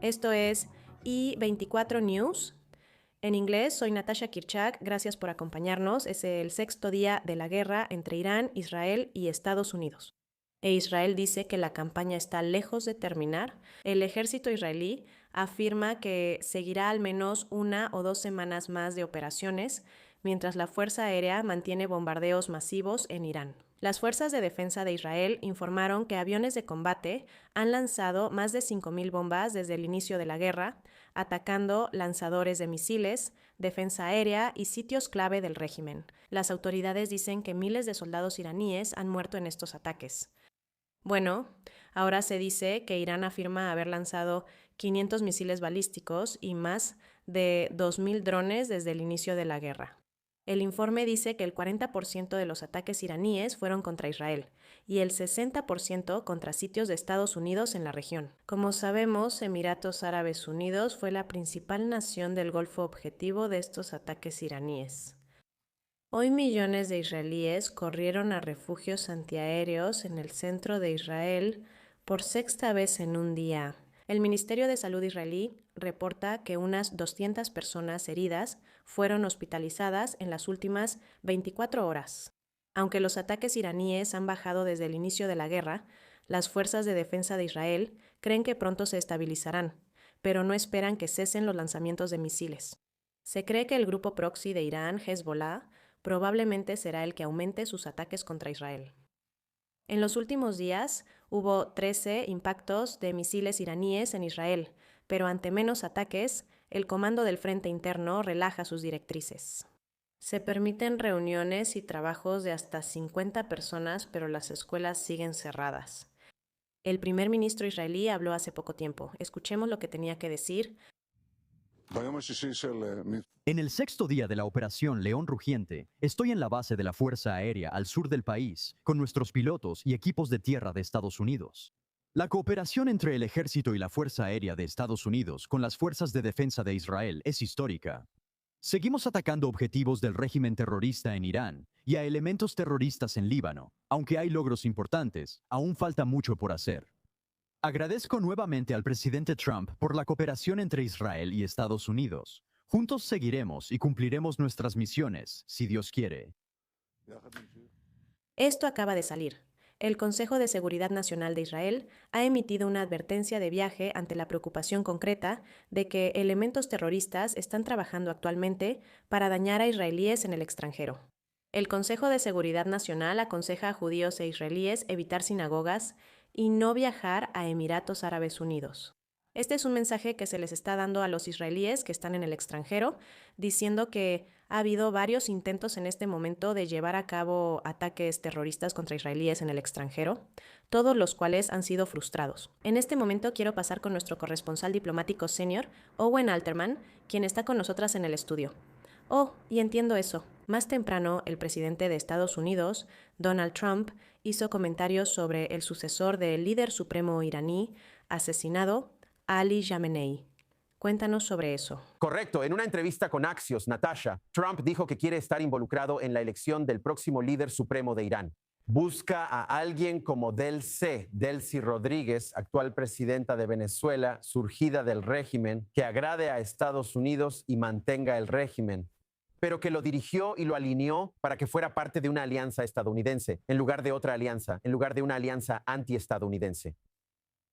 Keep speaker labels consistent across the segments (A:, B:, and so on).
A: Esto es I24 News. En inglés, soy Natasha Kirchak, gracias por acompañarnos. Es el sexto día de la guerra entre Irán, Israel y Estados Unidos. Israel dice que la campaña está lejos de terminar. El ejército israelí afirma que seguirá al menos 1 o 2 semanas más de operaciones, mientras la Fuerza Aérea mantiene bombardeos masivos en Irán. Las fuerzas de defensa de Israel informaron que aviones de combate han lanzado más de 5.000 bombas desde el inicio de la guerra, atacando lanzadores de misiles, defensa aérea y sitios clave del régimen. Las autoridades dicen que miles de soldados iraníes han muerto en estos ataques. Bueno, ahora se dice que Irán afirma haber lanzado 500 misiles balísticos y más de 2.000 drones desde el inicio de la guerra. El informe dice que el 40% de los ataques iraníes fueron contra Israel y el 60% contra sitios de Estados Unidos en la región. Como sabemos, Emiratos Árabes Unidos fue la principal nación del Golfo objetivo de estos ataques iraníes. Hoy millones de israelíes corrieron a refugios antiaéreos en el centro de Israel por sexta vez en un día. El Ministerio de Salud israelí reporta que unas 200 personas heridas fueron hospitalizadas en las últimas 24 horas. Aunque los ataques iraníes han bajado desde el inicio de la guerra, las fuerzas de defensa de Israel creen que pronto se estabilizarán, pero no esperan que cesen los lanzamientos de misiles. Se cree que el grupo proxy de Irán, Hezbollah, probablemente será el que aumente sus ataques contra Israel. En los últimos días hubo 13 impactos de misiles iraníes en Israel, pero ante menos ataques, el Comando del Frente Interno relaja sus directrices. Se permiten reuniones y trabajos de hasta 50 personas, pero las escuelas siguen cerradas. El primer ministro israelí habló hace poco tiempo. Escuchemos lo que tenía que decir.
B: En el sexto día de la Operación León Rugiente, estoy en la base de la Fuerza Aérea al sur del país, con nuestros pilotos y equipos de tierra de Estados Unidos. La cooperación entre el Ejército y la Fuerza Aérea de Estados Unidos con las Fuerzas de Defensa de Israel es histórica. Seguimos atacando objetivos del régimen terrorista en Irán y a elementos terroristas en Líbano. Aunque hay logros importantes, aún falta mucho por hacer. Agradezco nuevamente al presidente Trump por la cooperación entre Israel y Estados Unidos. Juntos seguiremos y cumpliremos nuestras misiones, si Dios quiere.
A: Esto acaba de salir. El Consejo de Seguridad Nacional de Israel ha emitido una advertencia de viaje ante la preocupación concreta de que elementos terroristas están trabajando actualmente para dañar a israelíes en el extranjero. El Consejo de Seguridad Nacional aconseja a judíos e israelíes evitar sinagogas y no viajar a Emiratos Árabes Unidos. Este es un mensaje que se les está dando a los israelíes que están en el extranjero, diciendo que ha habido varios intentos en este momento de llevar a cabo ataques terroristas contra israelíes en el extranjero, todos los cuales han sido frustrados. En este momento quiero pasar con nuestro corresponsal diplomático senior, Owen Alterman, quien está con nosotras en el estudio. Oh, y entiendo eso. Más temprano, el presidente de Estados Unidos, Donald Trump, hizo comentarios sobre el sucesor del líder supremo iraní asesinado, Ali Khamenei. Cuéntanos sobre eso.
C: Correcto. En una entrevista con Axios, Natasha, Trump dijo que quiere estar involucrado en la elección del próximo líder supremo de Irán. Busca a alguien como Delcy Rodríguez, actual presidenta de Venezuela, surgida del régimen, que agrade a Estados Unidos y mantenga el régimen, pero que lo dirigió y lo alineó para que fuera parte de una alianza estadounidense, en lugar de otra alianza, en lugar de una alianza antiestadounidense.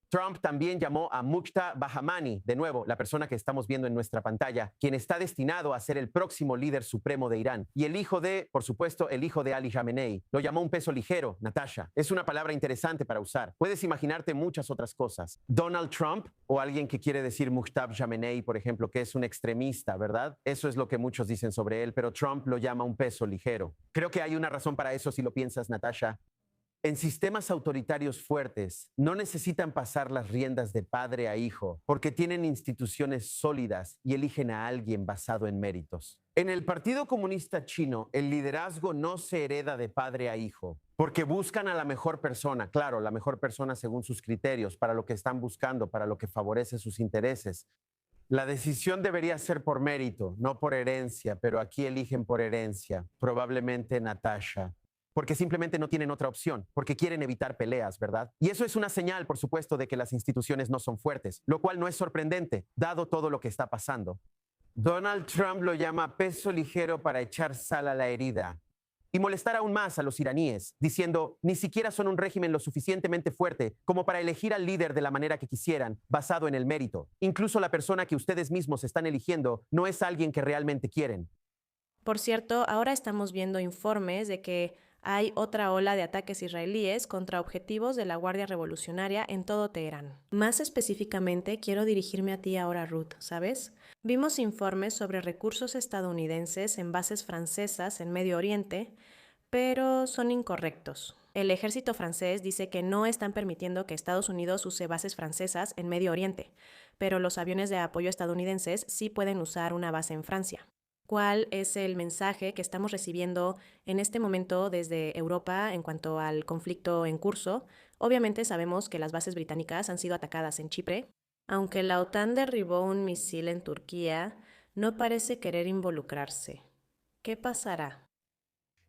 C: Trump también llamó a Mujtaba Bahmani, de nuevo, la persona que estamos viendo en nuestra pantalla, quien está destinado a ser el próximo líder supremo de Irán. Y el hijo de, por supuesto, el hijo de Ali Khamenei. Lo llamó un peso ligero, Natasha. Es una palabra interesante para usar. Puedes imaginarte muchas otras cosas. Donald Trump o alguien que quiere decir Mujtaba Khamenei, por ejemplo, que es un extremista, ¿verdad? Eso es lo que muchos dicen sobre él, pero Trump lo llama un peso ligero. Creo que hay una razón para eso si lo piensas, Natasha. En sistemas autoritarios fuertes, no necesitan pasar las riendas de padre a hijo porque tienen instituciones sólidas y eligen a alguien basado en méritos. En el Partido Comunista Chino, el liderazgo no se hereda de padre a hijo porque buscan a la mejor persona, claro, la mejor persona según sus criterios, para lo que están buscando, para lo que favorece sus intereses. La decisión debería ser por mérito, no por herencia, pero aquí eligen por herencia, probablemente Natasha. porque simplemente no tienen otra opción, porque quieren evitar peleas, ¿verdad? Y eso es una señal, por supuesto, de que las instituciones no son fuertes, lo cual no es sorprendente, dado todo lo que está pasando. Donald Trump lo llama peso ligero para echar sal a la herida y molestar aún más a los iraníes, diciendo, ni siquiera son un régimen lo suficientemente fuerte como para elegir al líder de la manera que quisieran, basado en el mérito. Incluso la persona que ustedes mismos están eligiendo no es alguien que realmente quieren.
A: Por cierto, ahora estamos viendo informes de que hay otra ola de ataques israelíes contra objetivos de la Guardia Revolucionaria en todo Teherán. Más específicamente, quiero dirigirme a ti ahora, Ruth, ¿sabes? Vimos informes sobre recursos estadounidenses en bases francesas en Medio Oriente, pero son incorrectos. El ejército francés dice que no están permitiendo que Estados Unidos use bases francesas en Medio Oriente, pero los aviones de apoyo estadounidenses sí pueden usar una base en Francia. ¿Cuál es el mensaje que estamos recibiendo en este momento desde Europa en cuanto al conflicto en curso? Obviamente sabemos que las bases británicas han sido atacadas en Chipre. Aunque la OTAN derribó un misil en Turquía, no parece querer involucrarse. ¿Qué pasará?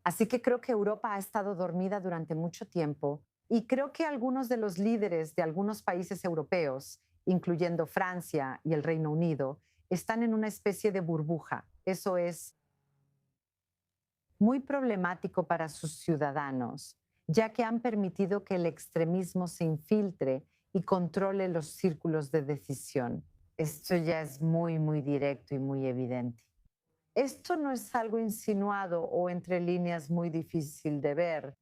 D: Así que creo que Europa ha estado dormida durante mucho tiempo y creo que algunos de los líderes de algunos países europeos, incluyendo Francia y el Reino Unido, están en una especie de burbuja. Eso es muy problemático para sus ciudadanos, ya que han permitido que el extremismo se infiltre y controle los círculos de decisión. Esto ya es muy directo y muy evidente. Esto no es algo insinuado o entre líneas muy difícil de ver.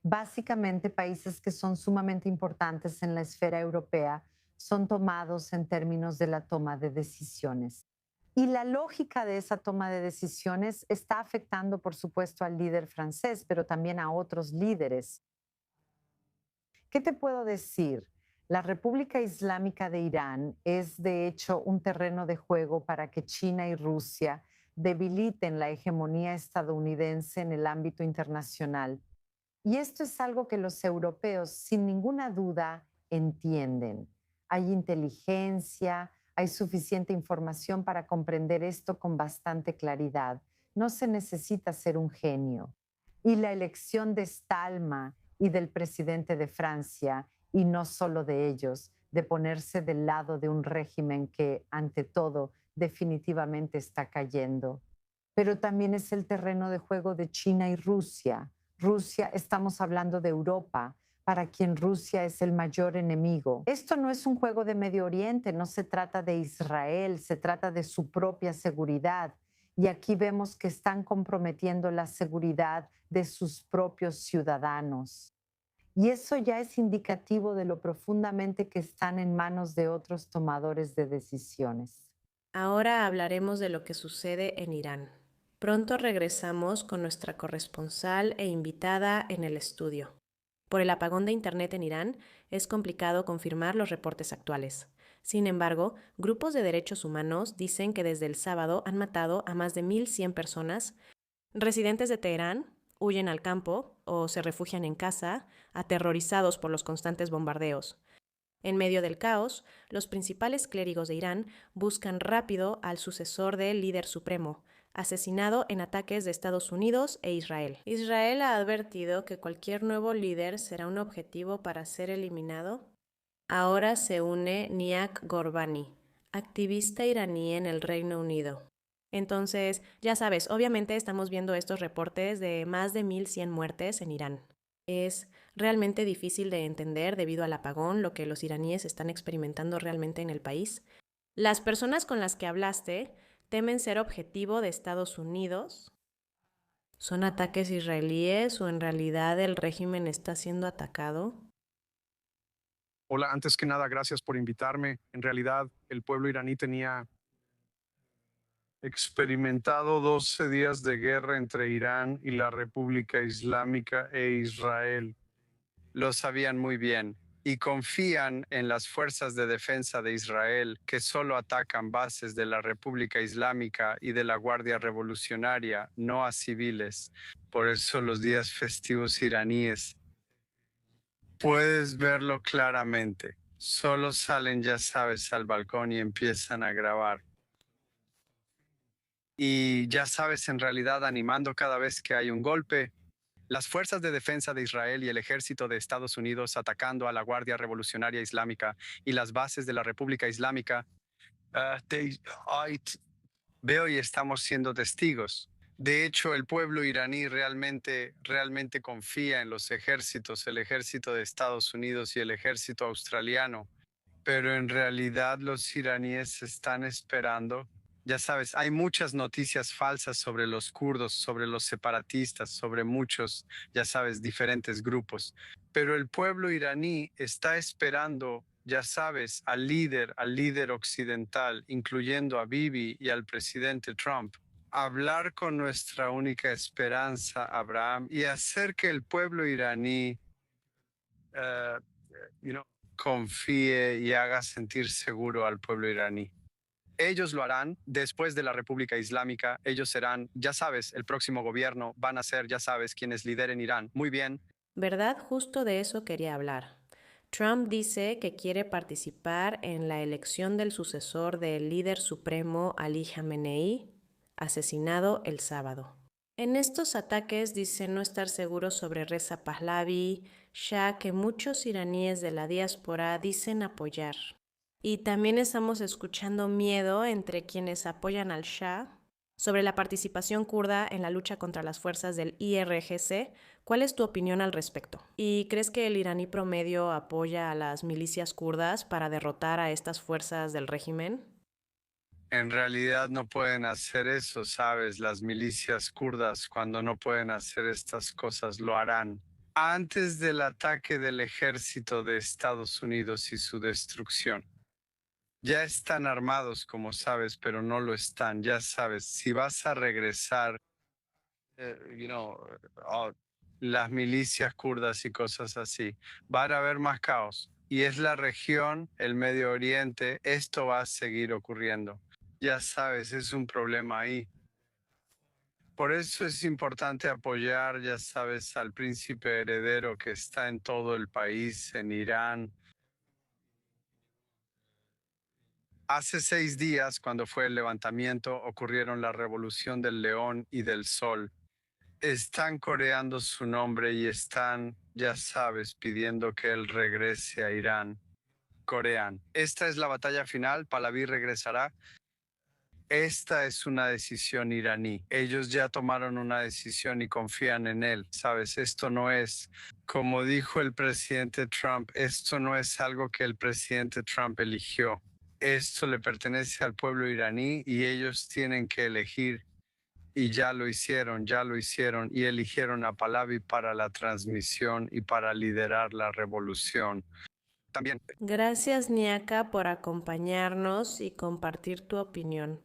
D: Básicamente, países que son sumamente importantes en la esfera europea son tomados en términos de la toma de decisiones. Y la lógica de esa toma de decisiones está afectando, por supuesto, al líder francés, pero también a otros líderes. ¿Qué te puedo decir? La República Islámica de Irán es, de hecho, un terreno de juego para que China y Rusia debiliten la hegemonía estadounidense en el ámbito internacional. Y esto es algo que los europeos, sin ninguna duda, entienden. Hay inteligencia, hay suficiente información para comprender esto con bastante claridad. No se necesita ser un genio. Y la elección de Stalma y del presidente de Francia, y no solo de ellos, de ponerse del lado de un régimen que, ante todo, definitivamente está cayendo. Pero también es el terreno de juego de China y Rusia. Rusia, estamos hablando de Europa, para quien Rusia es el mayor enemigo. Esto no es un juego de Medio Oriente, no se trata de Israel, se trata de su propia seguridad. Y aquí vemos que están comprometiendo la seguridad de sus propios ciudadanos. Y eso ya es indicativo de lo profundamente que están en manos de otros tomadores de decisiones.
A: Ahora hablaremos de lo que sucede en Irán. Pronto regresamos con nuestra corresponsal e invitada en el estudio. Por el apagón de Internet en Irán, es complicado confirmar los reportes actuales. Sin embargo, grupos de derechos humanos dicen que desde el sábado han matado a más de 1.100 personas. Residentes de Teherán huyen al campo o se refugian en casa, aterrorizados por los constantes bombardeos. En medio del caos, los principales clérigos de Irán buscan rápido al sucesor del líder supremo, asesinado en ataques de Estados Unidos e Israel. Israel ha advertido que cualquier nuevo líder será un objetivo para ser eliminado. Ahora se une Niak Gorbani, activista iraní en el Reino Unido. Entonces, ya sabes, obviamente estamos viendo estos reportes de más de 1.100 muertes en Irán. Es realmente difícil de entender debido al apagón, lo que los iraníes están experimentando realmente en el país. Las personas con las que hablaste temen ser objetivo de Estados Unidos. ¿Son ataques israelíes o en realidad el régimen está siendo atacado?
E: Hola, antes que nada, gracias por invitarme. En realidad, el pueblo iraní tenía experimentado 12 días de guerra entre Irán y la República Islámica e Israel. Lo sabían muy bien y confían en las fuerzas de defensa de Israel que solo atacan bases de la República Islámica y de la Guardia Revolucionaria, no a civiles. Por eso los días festivos iraníes puedes verlo claramente. Solo salen, ya sabes, al balcón y empiezan a grabar. y ya sabes, en realidad animando cada vez que hay un golpe. Las fuerzas de defensa de Israel y el ejército de Estados Unidos atacando a la Guardia Revolucionaria Islámica y las bases de la República Islámica. Veo y estamos siendo testigos. De hecho, el pueblo iraní realmente confía en los ejércitos, el ejército de Estados Unidos y el ejército australiano. Pero en realidad los iraníes están esperando. Ya sabes, hay muchas noticias falsas sobre los kurdos, sobre los separatistas, sobre muchos, ya sabes, diferentes grupos. Pero el pueblo iraní está esperando, ya sabes, al líder occidental, incluyendo a Bibi y al presidente Trump, hablar con nuestra única esperanza, Abraham, y hacer que el pueblo iraní, eh, confíe y haga sentir seguro al pueblo iraní. Ellos lo harán después de la República Islámica. Ellos serán, ya sabes, el próximo gobierno. Van a ser, ya sabes, quienes lideren Irán. Muy bien.
A: ¿Verdad? Justo de eso quería hablar. Trump dice que quiere participar en la elección del sucesor del líder supremo Ali Khamenei, asesinado el sábado. En estos ataques dice no estar seguro sobre Reza Pahlavi, Shah, que muchos iraníes de la diáspora dicen apoyar. Y también estamos escuchando miedo entre quienes apoyan al Shah sobre la participación kurda en la lucha contra las fuerzas del IRGC. ¿Cuál es tu opinión al respecto? ¿Y crees que el iraní promedio apoya a las milicias kurdas para derrotar a estas fuerzas del régimen?
E: En realidad no pueden hacer eso, ¿sabes? Las milicias kurdas, cuando no pueden hacer estas cosas, lo harán. Antes del ataque del ejército de Estados Unidos y su destrucción. Ya están armados, como sabes, pero no lo están. Ya sabes, si vas a regresar, las milicias kurdas y cosas así, va a haber más caos. Y es la región, el Medio Oriente, esto va a seguir ocurriendo. Ya sabes, es un problema ahí. Por eso es importante apoyar, ya sabes, al príncipe heredero que está en todo el país, en Irán. Hace 6 días, cuando fue el levantamiento, ocurrieron la revolución del león y del sol. Están coreando su nombre y están, ya sabes, pidiendo que él regrese a Irán. Corean. Esta es la batalla final. Pahlavi regresará. Esta es una decisión iraní. Ellos ya tomaron una decisión y confían en él. Sabes, esto no es, como dijo el presidente Trump, esto no es algo que el presidente Trump eligió. Esto le pertenece al pueblo iraní y ellos tienen que elegir. Y ya lo hicieron y eligieron a Pahlavi para la transmisión y para liderar la revolución. También.
A: Gracias, Niaka, por acompañarnos y compartir tu opinión.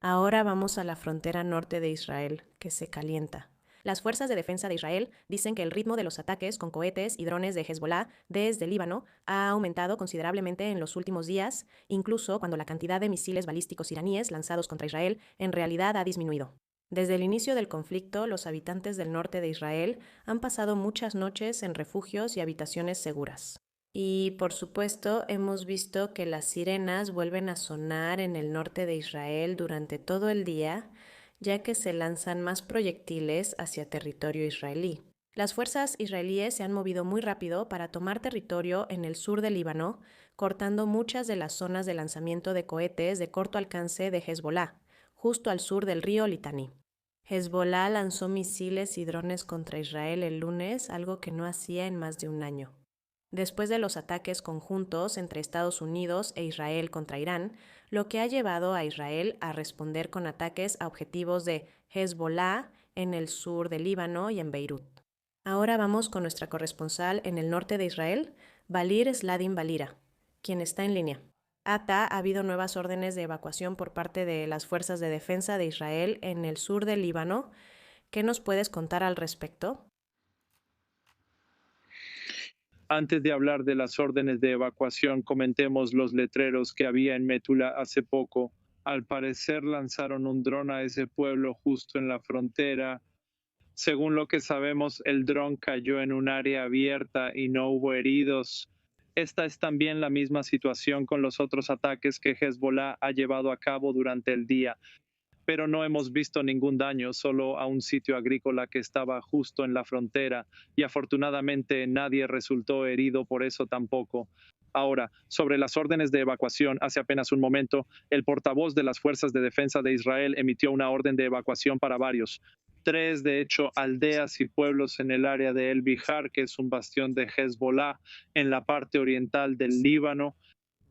A: Ahora vamos a la frontera norte de Israel, que se calienta. Las fuerzas de defensa de Israel dicen que el ritmo de los ataques con cohetes y drones de Hezbollah desde Líbano ha aumentado considerablemente en los últimos días, incluso cuando la cantidad de misiles balísticos iraníes lanzados contra Israel en realidad ha disminuido. Desde el inicio del conflicto, los habitantes del norte de Israel han pasado muchas noches en refugios y habitaciones seguras. Y, por supuesto, hemos visto que las sirenas vuelven a sonar en el norte de Israel durante todo el día, ya que se lanzan más proyectiles hacia territorio israelí. Las fuerzas israelíes se han movido muy rápido para tomar territorio en el sur del Líbano, cortando muchas de las zonas de lanzamiento de cohetes de corto alcance de Hezbollah, justo al sur del río Litani. Hezbollah lanzó misiles y drones contra Israel el lunes, algo que no hacía en más de un año. Después de los ataques conjuntos entre Estados Unidos e Israel contra Irán, lo que ha llevado a Israel a responder con ataques a objetivos de Hezbollah en el sur del Líbano y en Beirut. Ahora vamos con nuestra corresponsal en el norte de Israel, Valir Sladin Valira, quien está en línea. Ha habido nuevas órdenes de evacuación por parte de las fuerzas de defensa de Israel en el sur del Líbano. ¿Qué nos puedes contar al respecto?
F: Antes de hablar de las órdenes de evacuación, comentemos los letreros que había en Metula hace poco. Al parecer lanzaron un dron a ese pueblo justo en la frontera. Según lo que sabemos, el dron cayó en un área abierta y no hubo heridos. Esta es también la misma situación con los otros ataques que Hezbollah ha llevado a cabo durante el día. pero no hemos visto ningún daño, solo a un sitio agrícola que estaba justo en la frontera, y afortunadamente nadie resultó herido por eso tampoco. Ahora, sobre las órdenes de evacuación, hace apenas un momento, el portavoz de las Fuerzas de Defensa de Israel emitió una orden de evacuación para varios. 3, de hecho, aldeas y pueblos en el área de El Bihar, que es un bastión de Hezbollah en la parte oriental del Líbano.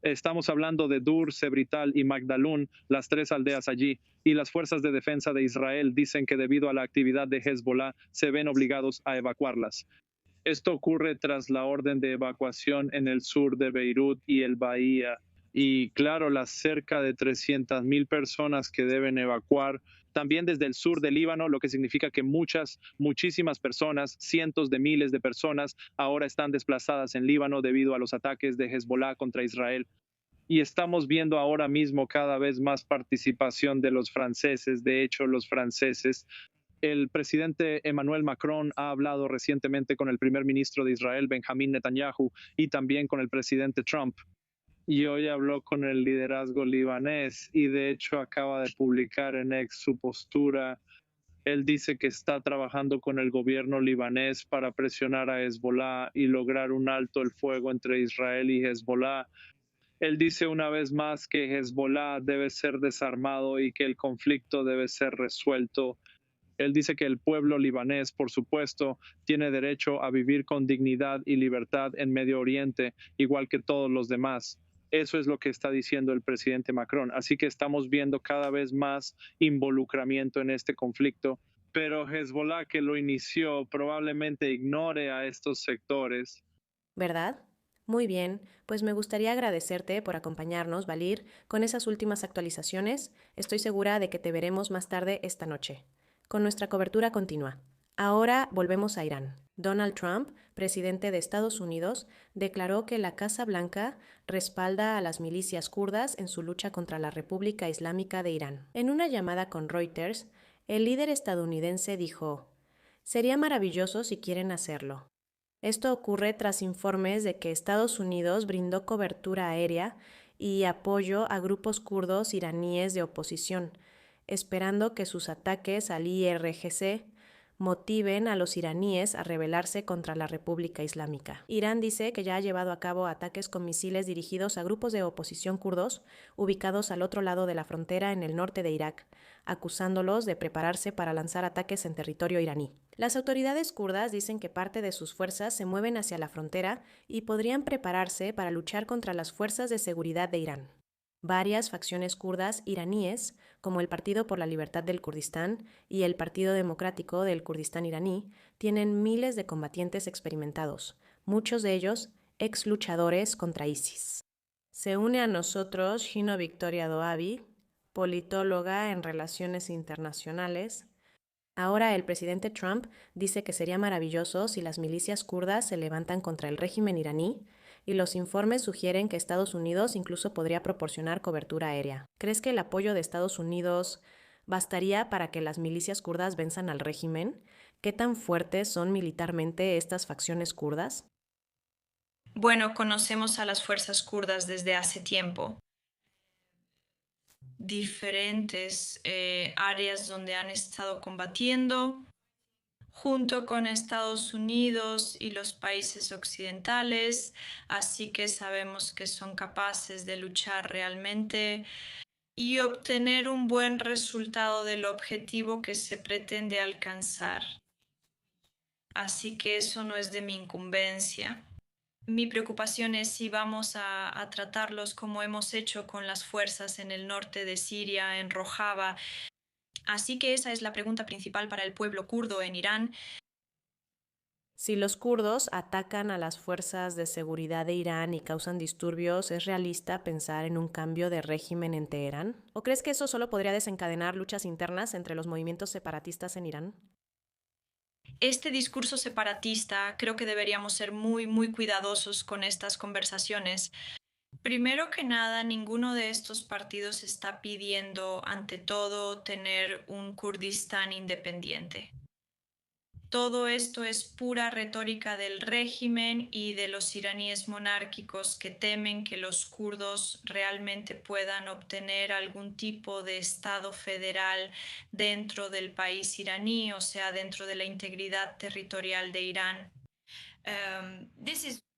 F: Estamos hablando de Dur, Sebrital y Magdalun, las 3 aldeas allí, y las fuerzas de defensa de Israel dicen que debido a la actividad de Hezbollah se ven obligados a evacuarlas. Esto ocurre tras la orden de evacuación en el sur de Beirut y el Bahía. Y claro, las cerca de 300,000 personas que deben evacuar, también desde el sur del Líbano, lo que significa que muchísimas personas, cientos de miles de personas, ahora están desplazadas en Líbano debido a los ataques de Hezbollah contra Israel. Y estamos viendo ahora mismo cada vez más participación de los franceses. De hecho, los franceses, el presidente Emmanuel Macron ha hablado recientemente con el primer ministro de Israel, Benjamin Netanyahu, y también con el presidente Trump. Y hoy habló con el liderazgo libanés y de hecho acaba de publicar en X su postura. Él dice que está trabajando con el gobierno libanés para presionar a Hezbollah y lograr un alto el fuego entre Israel y Hezbollah. Él dice una vez más que Hezbollah debe ser desarmado y que el conflicto debe ser resuelto. Él dice que el pueblo libanés, por supuesto, tiene derecho a vivir con dignidad y libertad en Medio Oriente, igual que todos los demás. Eso es lo que está diciendo el presidente Macron. Así que estamos viendo cada vez más involucramiento en este conflicto. Pero Hezbollah, que lo inició, probablemente ignore a estos sectores.
A: ¿Verdad? Muy bien, pues me gustaría agradecerte por acompañarnos, Valir, con esas últimas actualizaciones. Estoy segura de que te veremos más tarde esta noche. Con nuestra cobertura continua. Ahora volvemos a Irán. Donald Trump, presidente de Estados Unidos, declaró que la Casa Blanca respalda a las milicias kurdas en su lucha contra la República Islámica de Irán. En una llamada con Reuters, el líder estadounidense dijo: "Sería maravilloso si quieren hacerlo". Esto ocurre tras informes de que Estados Unidos brindó cobertura aérea y apoyo a grupos kurdos iraníes de oposición, esperando que sus ataques al IRGC motiven a los iraníes a rebelarse contra la República Islámica. Irán dice que ya ha llevado a cabo ataques con misiles dirigidos a grupos de oposición kurdos ubicados al otro lado de la frontera en el norte de Irak, acusándolos de prepararse para lanzar ataques en territorio iraní. Las autoridades kurdas dicen que parte de sus fuerzas se mueven hacia la frontera y podrían prepararse para luchar contra las fuerzas de seguridad de Irán. Varias facciones kurdas iraníes, como el Partido por la Libertad del Kurdistán y el Partido Democrático del Kurdistán iraní, tienen miles de combatientes experimentados, muchos de ellos ex luchadores contra ISIS. Se une a nosotros Shino Victoria Doabi, politóloga en relaciones internacionales. Ahora el presidente Trump dice que sería maravilloso si las milicias kurdas se levantan contra el régimen iraní, y los informes sugieren que Estados Unidos incluso podría proporcionar cobertura aérea. ¿Crees que el apoyo de Estados Unidos bastaría para que las milicias kurdas venzan al régimen? ¿Qué tan fuertes son militarmente estas facciones kurdas?
G: Bueno, conocemos a las fuerzas kurdas desde hace tiempo. Diferentes áreas donde han estado combatiendo junto con Estados Unidos y los países occidentales, así que sabemos que son capaces de luchar realmente y obtener un buen resultado del objetivo que se pretende alcanzar. Así que eso no es de mi incumbencia. Mi preocupación es si vamos a tratarlos como hemos hecho con las fuerzas en el norte de Siria, en Rojava. Así que esa es la pregunta principal para el pueblo kurdo en Irán.
A: Si los kurdos atacan a las fuerzas de seguridad de Irán y causan disturbios, ¿es realista pensar en un cambio de régimen en Teherán? ¿O crees que eso solo podría desencadenar luchas internas entre los movimientos separatistas en Irán?
G: Este discurso separatista, creo que deberíamos ser muy cuidadosos con estas conversaciones. Primero que nada, ninguno de estos partidos está pidiendo, ante todo, tener un Kurdistán independiente. Todo esto es pura retórica del régimen y de los iraníes monárquicos que temen que los kurdos realmente puedan obtener algún tipo de estado federal dentro del país iraní, o sea, dentro de la integridad territorial de Irán.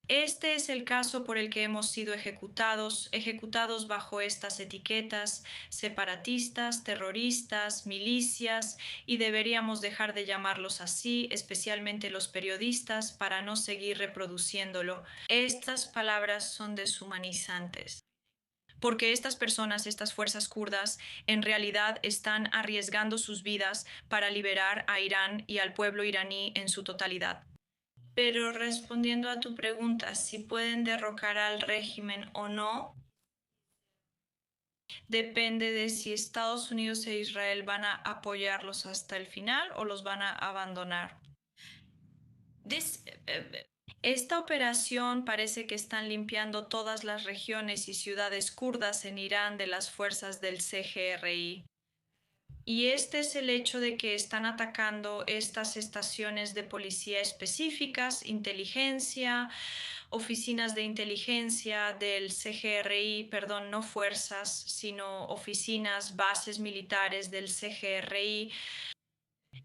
G: Este es el caso por el que hemos sido ejecutados bajo estas etiquetas: separatistas, terroristas, milicias, y deberíamos dejar de llamarlos así, especialmente los periodistas, para no seguir reproduciéndolo. Estas palabras son deshumanizantes, porque estas personas, estas fuerzas kurdas, en realidad están arriesgando sus vidas para liberar a Irán y al pueblo iraní en su totalidad. Pero respondiendo a tu pregunta, si pueden derrocar al régimen o no, depende de si Estados Unidos e Israel van a apoyarlos hasta el final o los van a abandonar. Esta operación parece que están limpiando todas las regiones y ciudades kurdas en Irán de las fuerzas del CGRI. Y este es el hecho de que están atacando estas estaciones de policía específicas, inteligencia, oficinas de inteligencia del CGRI, perdón, no fuerzas, sino oficinas, bases militares del CGRI.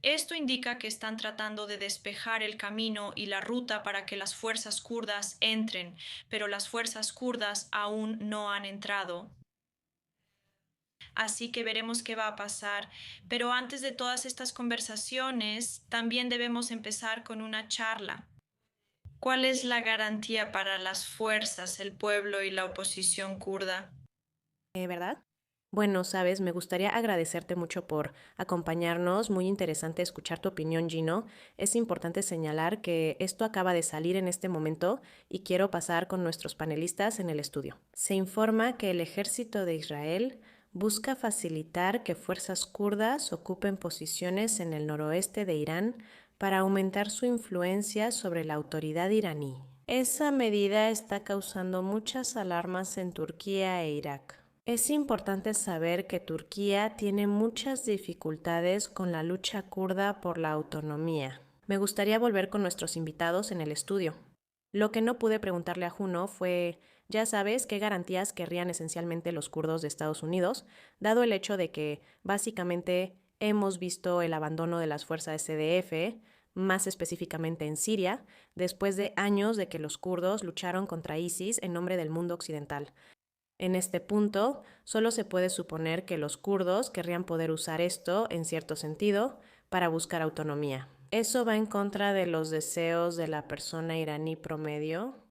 G: Esto indica que están tratando de despejar el camino y la ruta para que las fuerzas kurdas entren, pero las fuerzas kurdas aún no han entrado. Así que veremos qué va a pasar. Pero antes de todas estas conversaciones, también debemos empezar con una charla. ¿Cuál es la garantía para las fuerzas, el pueblo y la oposición kurda?
A: ¿Verdad? Bueno, sabes, me gustaría agradecerte mucho por acompañarnos. Muy interesante escuchar tu opinión, Gino. Es importante señalar que esto acaba de salir en este momento y quiero pasar con nuestros panelistas en el estudio. Se informa que el ejército de Israel busca facilitar que fuerzas kurdas ocupen posiciones en el noroeste de Irán para aumentar su influencia sobre la autoridad iraní. Esa medida está causando muchas alarmas en Turquía e Irak. Es importante saber que Turquía tiene muchas dificultades con la lucha kurda por la autonomía. Me gustaría volver con nuestros invitados en el estudio. Lo que no pude preguntarle a Juno fue, ya sabes, qué garantías querrían esencialmente los kurdos de Estados Unidos, dado el hecho de que básicamente hemos visto el abandono de las fuerzas SDF, más específicamente en Siria, después de años de que los kurdos lucharon contra ISIS en nombre del mundo occidental. En este punto, solo se puede suponer que los kurdos querrían poder usar esto, en cierto sentido, para buscar autonomía. ¿Eso va en contra de los deseos de la persona iraní promedio?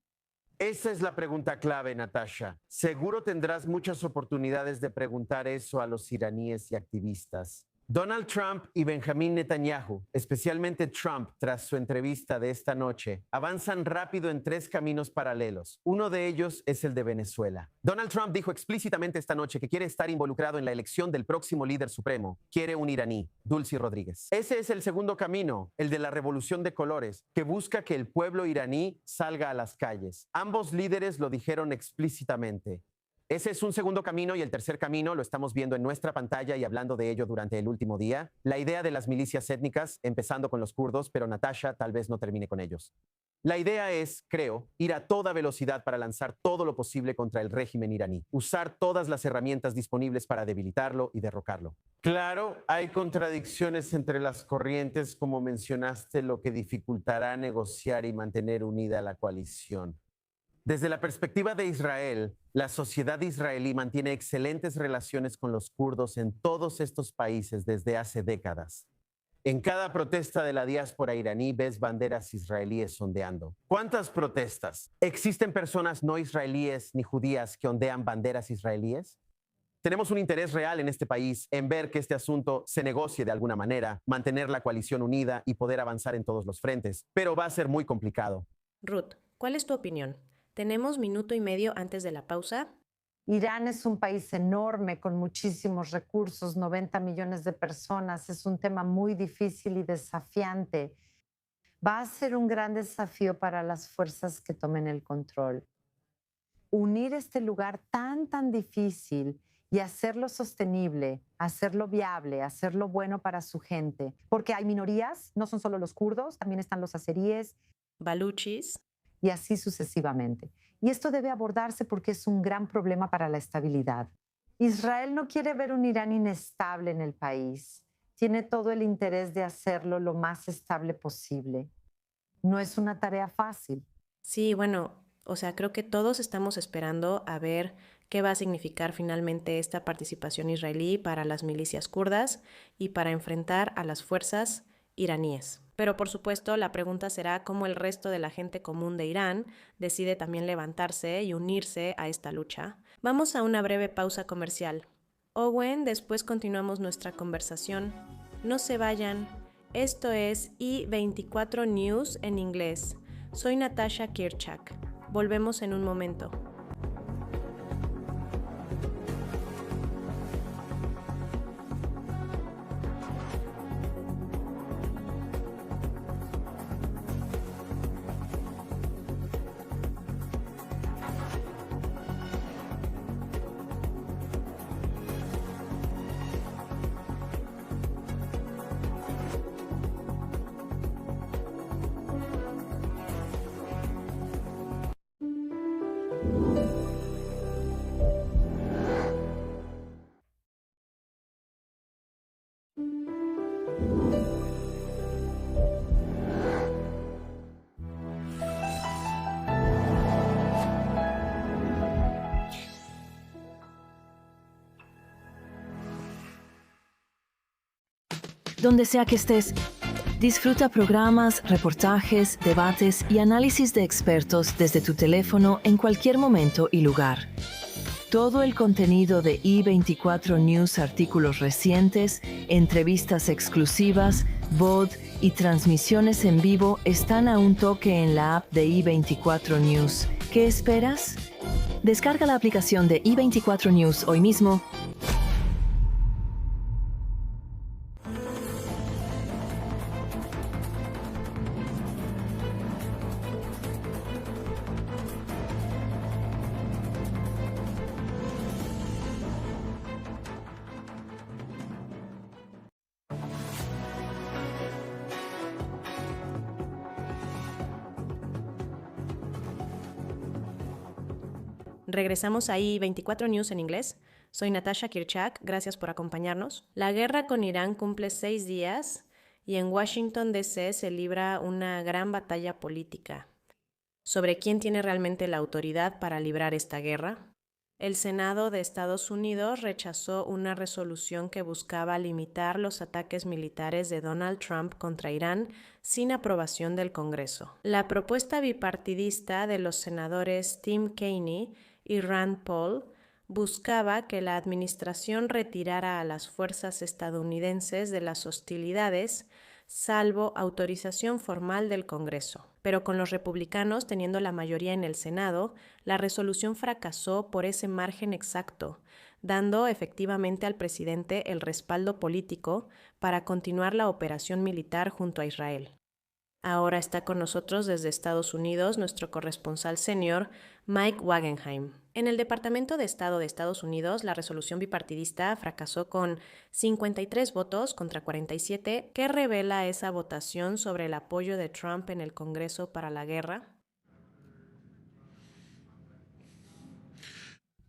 C: Esa es la pregunta clave, Natasha. Seguro tendrás muchas oportunidades de preguntar eso a los iraníes y activistas. Donald Trump y Benjamin Netanyahu, especialmente Trump tras su entrevista de esta noche, avanzan rápido en 3 caminos paralelos. Uno de ellos es el de Venezuela. Donald Trump dijo explícitamente esta noche que quiere estar involucrado en la elección del próximo líder supremo. Quiere un iraní, Dulcy Rodríguez. Ese es el segundo camino, el de la revolución de colores, que busca que el pueblo iraní salga a las calles. Ambos líderes lo dijeron explícitamente. Ese es un segundo camino, y el tercer camino lo estamos viendo en nuestra pantalla y hablando de ello durante el último día. La idea de las milicias étnicas, empezando con los kurdos, pero Natasha tal vez no termine con ellos. La idea es, creo, ir a toda velocidad para lanzar todo lo posible contra el régimen iraní, usar todas las herramientas disponibles para debilitarlo y derrocarlo. Claro, hay contradicciones entre las corrientes, como mencionaste, lo que dificultará negociar y mantener unida la coalición. Desde la perspectiva de Israel, la sociedad israelí mantiene excelentes relaciones con los kurdos en todos estos países desde hace décadas. En cada protesta de la diáspora iraní ves banderas israelíes ondeando. ¿Cuántas protestas? ¿Existen personas no israelíes ni judías que ondean banderas israelíes? Tenemos un interés real en este país en ver que este asunto se negocie de alguna manera, mantener la coalición unida y poder avanzar en todos los frentes, pero va a ser muy complicado.
A: Ruth, ¿cuál es tu opinión? Tenemos minuto y medio antes de la pausa.
D: Irán es un país enorme con muchísimos recursos, 90 millones de personas. Es un tema muy difícil y desafiante. Va a ser un gran desafío para las fuerzas que tomen el control. Unir este lugar tan difícil y hacerlo sostenible, hacerlo viable, hacerlo bueno para su gente. Porque hay minorías, no son solo los kurdos, también están los azeríes.
A: Baluchis.
D: Y así sucesivamente. Y esto debe abordarse porque es un gran problema para la estabilidad. Israel no quiere ver un Irán inestable en el país. Tiene todo el interés de hacerlo lo más estable posible. No es una tarea fácil.
A: Sí, bueno, o sea, creo que todos estamos esperando a ver qué va a significar finalmente esta participación israelí para las milicias kurdas y para enfrentar a las fuerzas iraníes. Pero por supuesto, la pregunta será cómo el resto de la gente común de Irán decide también levantarse y unirse a esta lucha. Vamos a una breve pausa comercial. Owen, después continuamos nuestra conversación. No se vayan. Esto es I24 News en inglés. Soy Natasha Kirchak. Volvemos en un momento.
H: Donde sea que estés, disfruta programas, reportajes, debates y análisis de expertos desde tu teléfono en cualquier momento y lugar. Todo el contenido de I24 News, artículos recientes, entrevistas exclusivas, VOD y transmisiones en vivo están a un toque en la app de I24 News. ¿Qué esperas? Descarga la aplicación de I24 News hoy mismo.
A: Regresamos a I24 News en inglés. Soy Natasha Kirchak, gracias por acompañarnos. La guerra con Irán cumple 6 días y en Washington, D.C. se libra una gran batalla política sobre quién tiene realmente la autoridad para librar esta guerra. El Senado de Estados Unidos rechazó una resolución que buscaba limitar los ataques militares de Donald Trump contra Irán sin aprobación del Congreso. La propuesta bipartidista de los senadores Tim Kaine y Rand Paul buscaba que la administración retirara a las fuerzas estadounidenses de las hostilidades, salvo autorización formal del Congreso. Pero con los republicanos teniendo la mayoría en el Senado, la resolución fracasó por ese margen exacto, dando efectivamente al presidente el respaldo político para continuar la operación militar junto a Israel. Ahora está con nosotros desde Estados Unidos nuestro corresponsal senior, Mike Wagenheim. En el Departamento de Estado de Estados Unidos, la resolución bipartidista fracasó con 53 votos contra 47. ¿Qué revela esa votación sobre el apoyo de Trump en el Congreso para la guerra?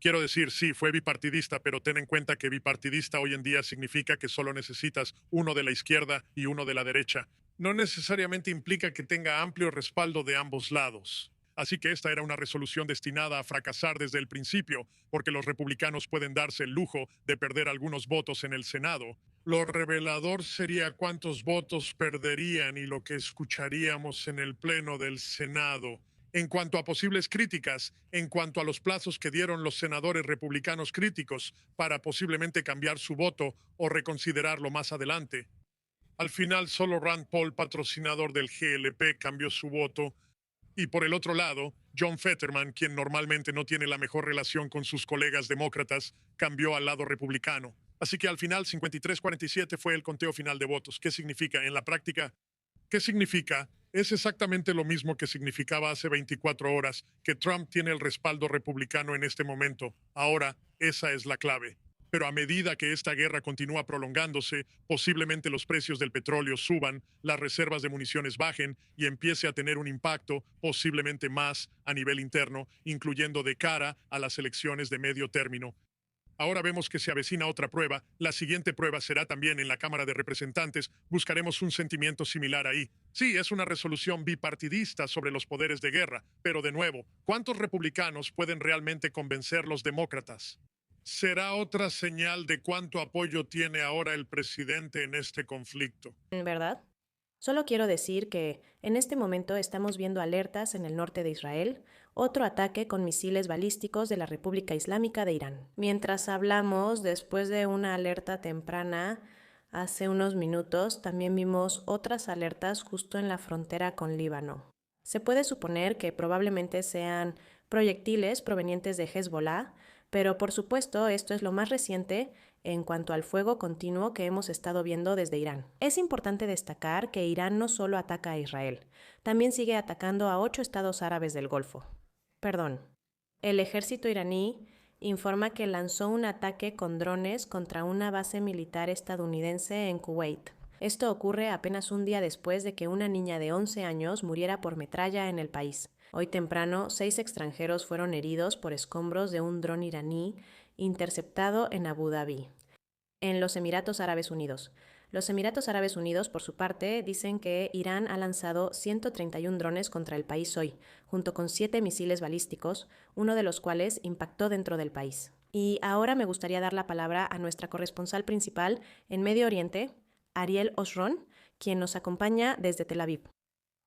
I: Quiero decir, sí, fue bipartidista, pero ten en cuenta que bipartidista hoy en día significa que solo necesitas uno de la izquierda y uno de la derecha. No necesariamente implica que tenga amplio respaldo de ambos lados. Así que esta era una resolución destinada a fracasar desde el principio, porque los republicanos pueden darse el lujo de perder algunos votos en el Senado. Lo revelador sería cuántos votos perderían y lo que escucharíamos en el Pleno del Senado. En cuanto a posibles críticas, en cuanto a los plazos que dieron los senadores republicanos críticos para posiblemente cambiar su voto o reconsiderarlo más adelante. Al final, solo Rand Paul, patrocinador del GLP, cambió su voto. Y por el otro lado, John Fetterman, quien normalmente no tiene la mejor relación con sus colegas demócratas, cambió al lado republicano. Así que al final, 53-47 fue el conteo final de votos. ¿Qué significa en la práctica? ¿Qué significa? Es exactamente lo mismo que significaba hace 24 horas, que Trump tiene el respaldo republicano en este momento. Ahora, esa es la clave. pero a medida que esta guerra continúa prolongándose, posiblemente los precios del petróleo suban, las reservas de municiones bajen y empiece a tener un impacto, posiblemente más a nivel interno, incluyendo de cara a las elecciones de medio término. Ahora vemos que se avecina otra prueba. La siguiente prueba será también en la Cámara de Representantes. Buscaremos un sentimiento similar ahí. Sí, es una resolución bipartidista sobre los poderes de guerra, pero de nuevo, ¿cuántos republicanos pueden realmente convencer los demócratas? Será otra señal de cuánto apoyo tiene ahora el presidente en este conflicto.
A: ¿Verdad? Solo quiero decir que en este momento estamos viendo alertas en el norte de Israel, otro ataque con misiles balísticos de la República Islámica de Irán. Mientras hablamos, después de una alerta temprana, hace unos minutos, también vimos otras alertas justo en la frontera con Líbano. Se puede suponer que probablemente sean proyectiles provenientes de Hezbollah, pero por supuesto esto es lo más reciente en cuanto al fuego continuo que hemos estado viendo desde Irán. Es importante destacar que Irán no solo ataca a Israel, también sigue atacando a 8 estados árabes del Golfo. El ejército iraní informa que lanzó un ataque con drones contra una base militar estadounidense en Kuwait. Esto ocurre apenas un día después de que una niña de 11 años muriera por metralla en el país. Hoy temprano, 6 extranjeros fueron heridos por escombros de un dron iraní interceptado en Abu Dhabi, en los Emiratos Árabes Unidos. Los Emiratos Árabes Unidos, por su parte, dicen que Irán ha lanzado 131 drones contra el país hoy, junto con 7 misiles balísticos, uno de los cuales impactó dentro del país. Y ahora me gustaría dar la palabra a nuestra corresponsal principal en Medio Oriente, Ariel Osron, quien nos acompaña desde Tel Aviv.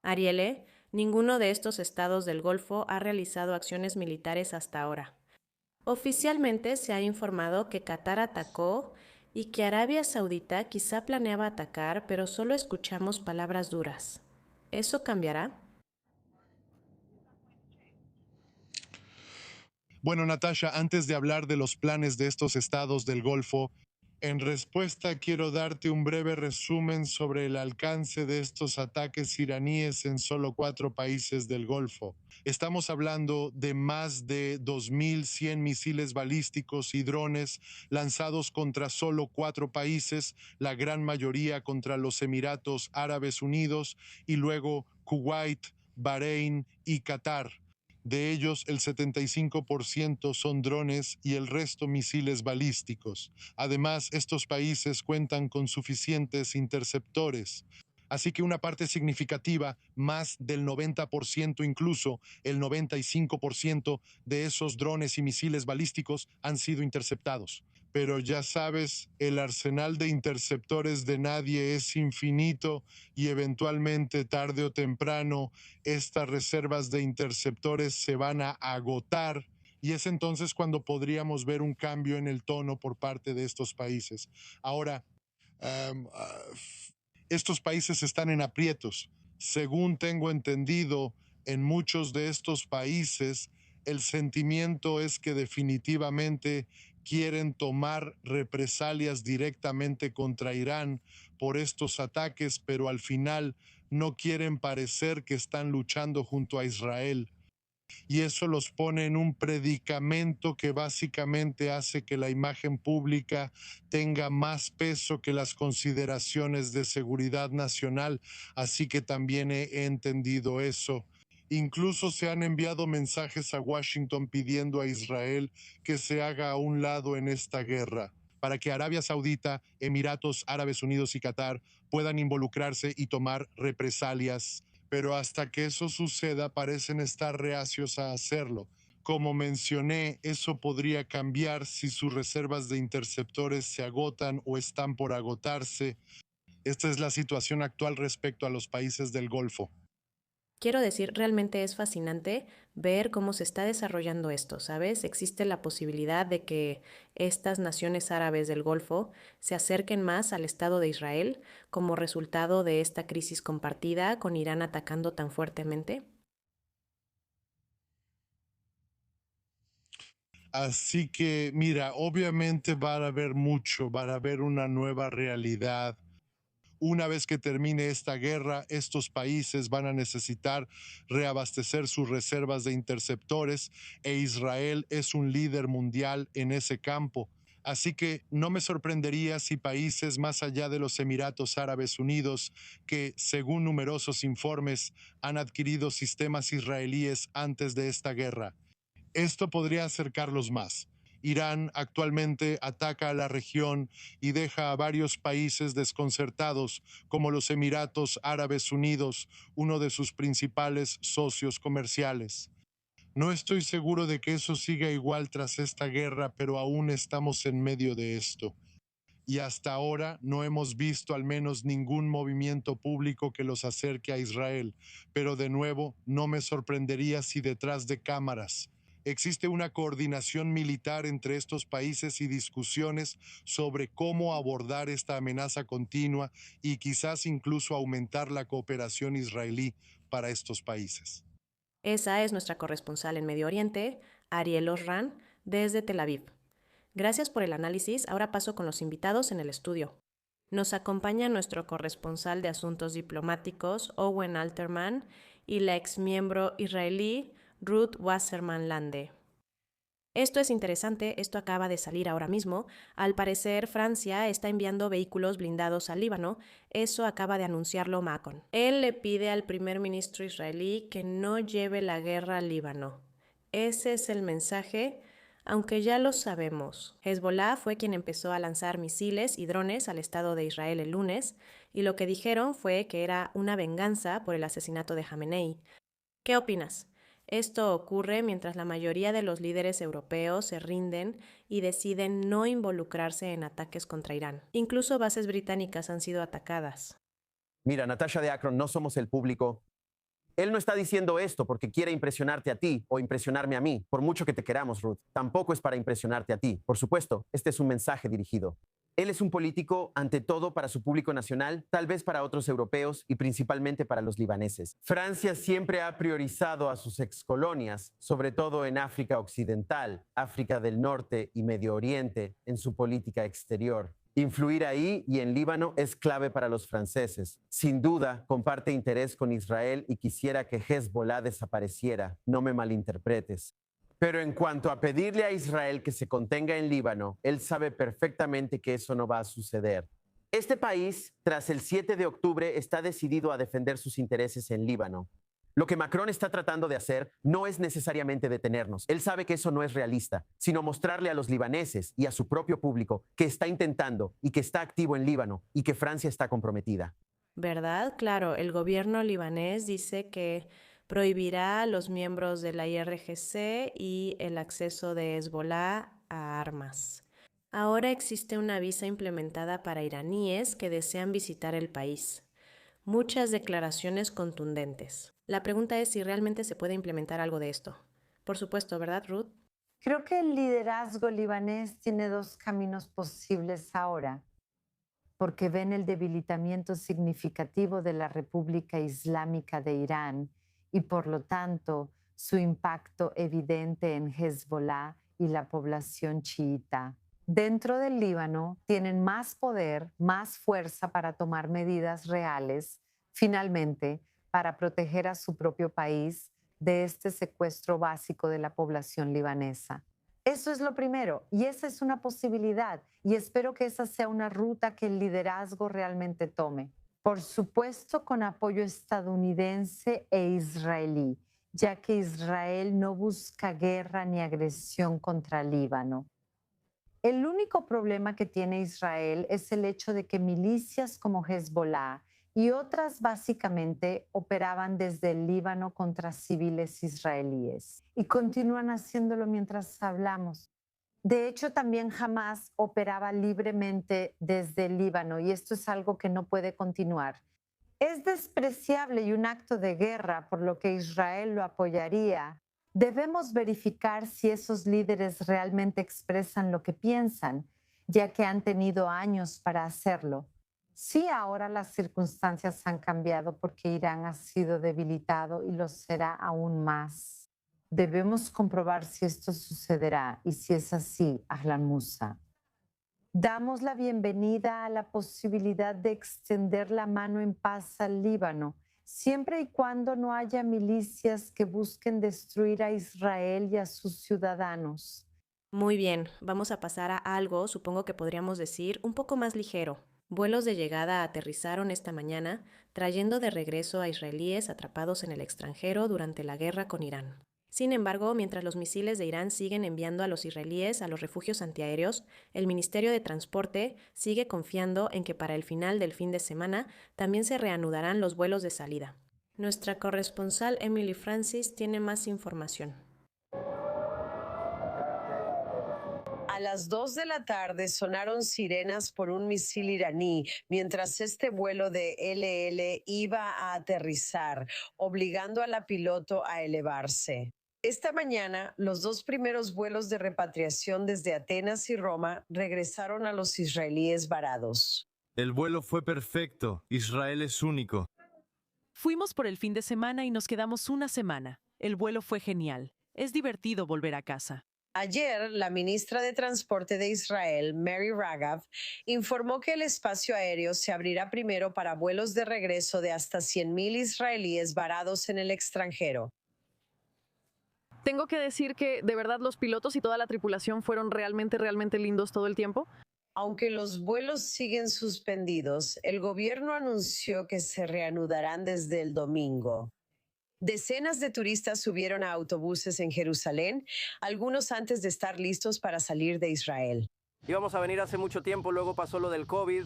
A: Ariel, ninguno de estos estados del Golfo ha realizado acciones militares hasta ahora. Oficialmente se ha informado que Qatar atacó y que Arabia Saudita quizá planeaba atacar, pero solo escuchamos palabras duras. ¿Eso cambiará?
J: Bueno, Natasha, antes de hablar de los planes de estos estados del Golfo, en respuesta quiero darte un breve resumen sobre el alcance de estos ataques iraníes en solo 4 países del Golfo. Estamos hablando de más de 2.100 misiles balísticos y drones lanzados contra solo 4 países, la gran mayoría contra los Emiratos Árabes Unidos y luego Kuwait, Bahrein y Qatar. De ellos, el 75% son drones y el resto misiles balísticos. Además, estos países cuentan con suficientes interceptores. Así que una parte significativa, más del 90%, incluso el 95% de esos drones y misiles balísticos han sido interceptados. Pero ya sabes, el arsenal de interceptores de nadie es infinito y eventualmente, tarde o temprano, estas reservas de interceptores se van a agotar y es entonces cuando podríamos ver un cambio en el tono por parte de estos países. Ahora, estos países están en aprietos. Según tengo entendido, en muchos de estos países el sentimiento es que definitivamente quieren tomar represalias directamente contra Irán por estos ataques, pero al final no quieren parecer que están luchando junto a Israel. Y eso los pone en un predicamento que básicamente hace que la imagen pública tenga más peso que las consideraciones de seguridad nacional. Así que también he entendido eso. Incluso se han enviado mensajes a Washington pidiendo a Israel que se haga a un lado en esta guerra, para que Arabia Saudita, Emiratos Árabes Unidos y Qatar puedan involucrarse y tomar represalias. Pero hasta que eso suceda, parecen estar reacios a hacerlo. Como mencioné, eso podría cambiar si sus reservas de interceptores se agotan o están por agotarse. Esta es la situación actual respecto a los países del Golfo.
A: Quiero decir, realmente es fascinante ver cómo se está desarrollando esto, ¿sabes? Existe la posibilidad de que estas naciones árabes del Golfo se acerquen más al Estado de Israel como resultado de esta crisis compartida con Irán atacando tan fuertemente.
J: Así que, mira, obviamente va a haber una nueva realidad. Una vez que termine esta guerra, estos países van a necesitar reabastecer sus reservas de interceptores e Israel es un líder mundial en ese campo. Así que no me sorprendería si países más allá de los Emiratos Árabes Unidos, que, según numerosos informes, han adquirido sistemas israelíes antes de esta guerra. Esto podría acercarlos más. Irán actualmente ataca a la región y deja a varios países desconcertados, como los Emiratos Árabes Unidos, uno de sus principales socios comerciales. No estoy seguro de que eso siga igual tras esta guerra, pero aún estamos en medio de esto. Y hasta ahora no hemos visto al menos ningún movimiento público que los acerque a Israel, pero de nuevo no me sorprendería si detrás de cámaras existe una coordinación militar entre estos países y discusiones sobre cómo abordar esta amenaza continua y quizás incluso aumentar la cooperación israelí para estos países.
A: Esa es nuestra corresponsal en Medio Oriente, Ariel Osran, desde Tel Aviv. Gracias por el análisis. Ahora paso con los invitados en el estudio. Nos acompaña nuestro corresponsal de Asuntos Diplomáticos, Owen Alterman, y la exmiembro israelí Ruth Wasserman Lande. Esto es interesante, esto acaba de salir ahora mismo. Al parecer, Francia está enviando vehículos blindados al Líbano. Eso acaba de anunciarlo Macron. Él le pide al primer ministro israelí que no lleve la guerra al Líbano. Ese es el mensaje, aunque ya lo sabemos. Hezbollah fue quien empezó a lanzar misiles y drones al Estado de Israel el lunes, y lo que dijeron fue que era una venganza por el asesinato de Jamenei. ¿Qué opinas? Esto ocurre mientras la mayoría de los líderes europeos se rinden y deciden no involucrarse en ataques contra Irán. Incluso bases británicas han sido atacadas.
C: Mira, Natasha de Akron, no somos el público. Él no está diciendo esto porque quiere impresionarte a ti o impresionarme a mí, por mucho que te queramos, Ruth. Tampoco es para impresionarte a ti. Por supuesto, este es un mensaje dirigido. Él es un político, ante todo, para su público nacional, tal vez para otros europeos y principalmente para los libaneses. Francia siempre ha priorizado a sus excolonias, sobre todo en África Occidental, África del Norte y Medio Oriente, en su política exterior. Influir ahí y en Líbano es clave para los franceses. Sin duda, comparte interés con Israel y quisiera que Hezbollah desapareciera. No me malinterpretes. Pero en cuanto a pedirle a Israel que se contenga en Líbano, él sabe perfectamente que eso no va a suceder. Este país, tras el 7 de octubre, está decidido a defender sus intereses en Líbano. Lo que Macron está tratando de hacer no es necesariamente detenernos. Él sabe que eso no es realista, sino mostrarle a los libaneses y a su propio público que está intentando y que está activo en Líbano y que Francia está comprometida.
A: ¿Verdad? Claro, el gobierno libanés dice que prohibirá a los miembros de la IRGC y el acceso de Hezbollah a armas. Ahora existe una visa implementada para iraníes que desean visitar el país. Muchas declaraciones contundentes. La pregunta es si realmente se puede implementar algo de esto. Por supuesto, ¿verdad, Ruth?
D: Creo que el liderazgo libanés tiene dos caminos posibles ahora, porque ven el debilitamiento significativo de la República Islámica de Irán y por lo tanto su impacto evidente en Hezbollah y la población chiita. Dentro del Líbano tienen más poder, más fuerza para tomar medidas reales, finalmente, para proteger a su propio país de este secuestro básico de la población libanesa. Eso es lo primero, y esa es una posibilidad, y espero que esa sea una ruta que el liderazgo realmente tome. Por supuesto, con apoyo estadounidense e israelí, ya que Israel no busca guerra ni agresión contra Líbano. El único problema que tiene Israel es el hecho de que milicias como Hezbollah y otras básicamente operaban desde el Líbano contra civiles israelíes y continúan haciéndolo mientras hablamos. De hecho, también Hamas operaba libremente desde el Líbano y esto es algo que no puede continuar. Es despreciable y un acto de guerra, por lo que Israel lo apoyaría. Debemos verificar si esos líderes realmente expresan lo que piensan, ya que han tenido años para hacerlo. Sí, ahora las circunstancias han cambiado porque Irán ha sido debilitado y lo será aún más. Debemos comprobar si esto sucederá y si es así, Ahlan Musa. Damos la bienvenida a la posibilidad de extender la mano en paz al Líbano, siempre y cuando no haya milicias que busquen destruir a Israel y a sus ciudadanos.
A: Muy bien, vamos a pasar a algo, supongo que podríamos decir, un poco más ligero. Vuelos de llegada aterrizaron esta mañana, trayendo de regreso a israelíes atrapados en el extranjero durante la guerra con Irán. Sin embargo, mientras los misiles de Irán siguen enviando a los israelíes a los refugios antiaéreos, el Ministerio de Transporte sigue confiando en que para el final del fin de semana también se reanudarán los vuelos de salida. Nuestra corresponsal Emily Francis tiene más información.
K: A las 2 de la tarde sonaron sirenas por un misil iraní mientras este vuelo de LL iba a aterrizar, obligando a la piloto a elevarse. Esta mañana, los 2 primeros vuelos de repatriación desde Atenas y Roma regresaron a los israelíes varados.
L: El vuelo fue perfecto. Israel es único.
M: Fuimos por el fin de semana y nos quedamos una semana. El vuelo fue genial. Es divertido volver a casa.
K: Ayer, la ministra de Transporte de Israel, Mary Ragav, informó que el espacio aéreo se abrirá primero para vuelos de regreso de hasta 100,000 israelíes varados en el extranjero.
N: Tengo que decir que, de verdad, los pilotos y toda la tripulación fueron realmente lindos todo el tiempo.
K: Aunque los vuelos siguen suspendidos, el gobierno anunció que se reanudarán desde el domingo. Decenas de turistas subieron a autobuses en Jerusalén, algunos antes de estar listos para salir de Israel.
O: Íbamos a venir hace mucho tiempo, luego pasó lo del COVID.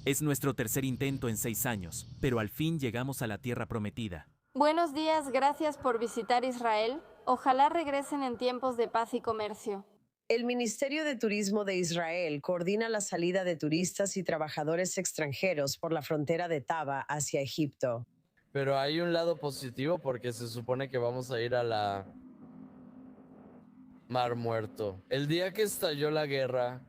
P: Es nuestro tercer intento en 6 años, pero al fin llegamos a la tierra prometida.
Q: Buenos días, gracias por visitar Israel. Ojalá regresen en tiempos de paz y comercio.
K: El Ministerio de Turismo de Israel coordina la salida de turistas y trabajadores extranjeros por la frontera de Taba hacia Egipto.
R: Pero hay un lado positivo porque se supone que vamos a ir a la Mar Muerto. El día que estalló la guerra,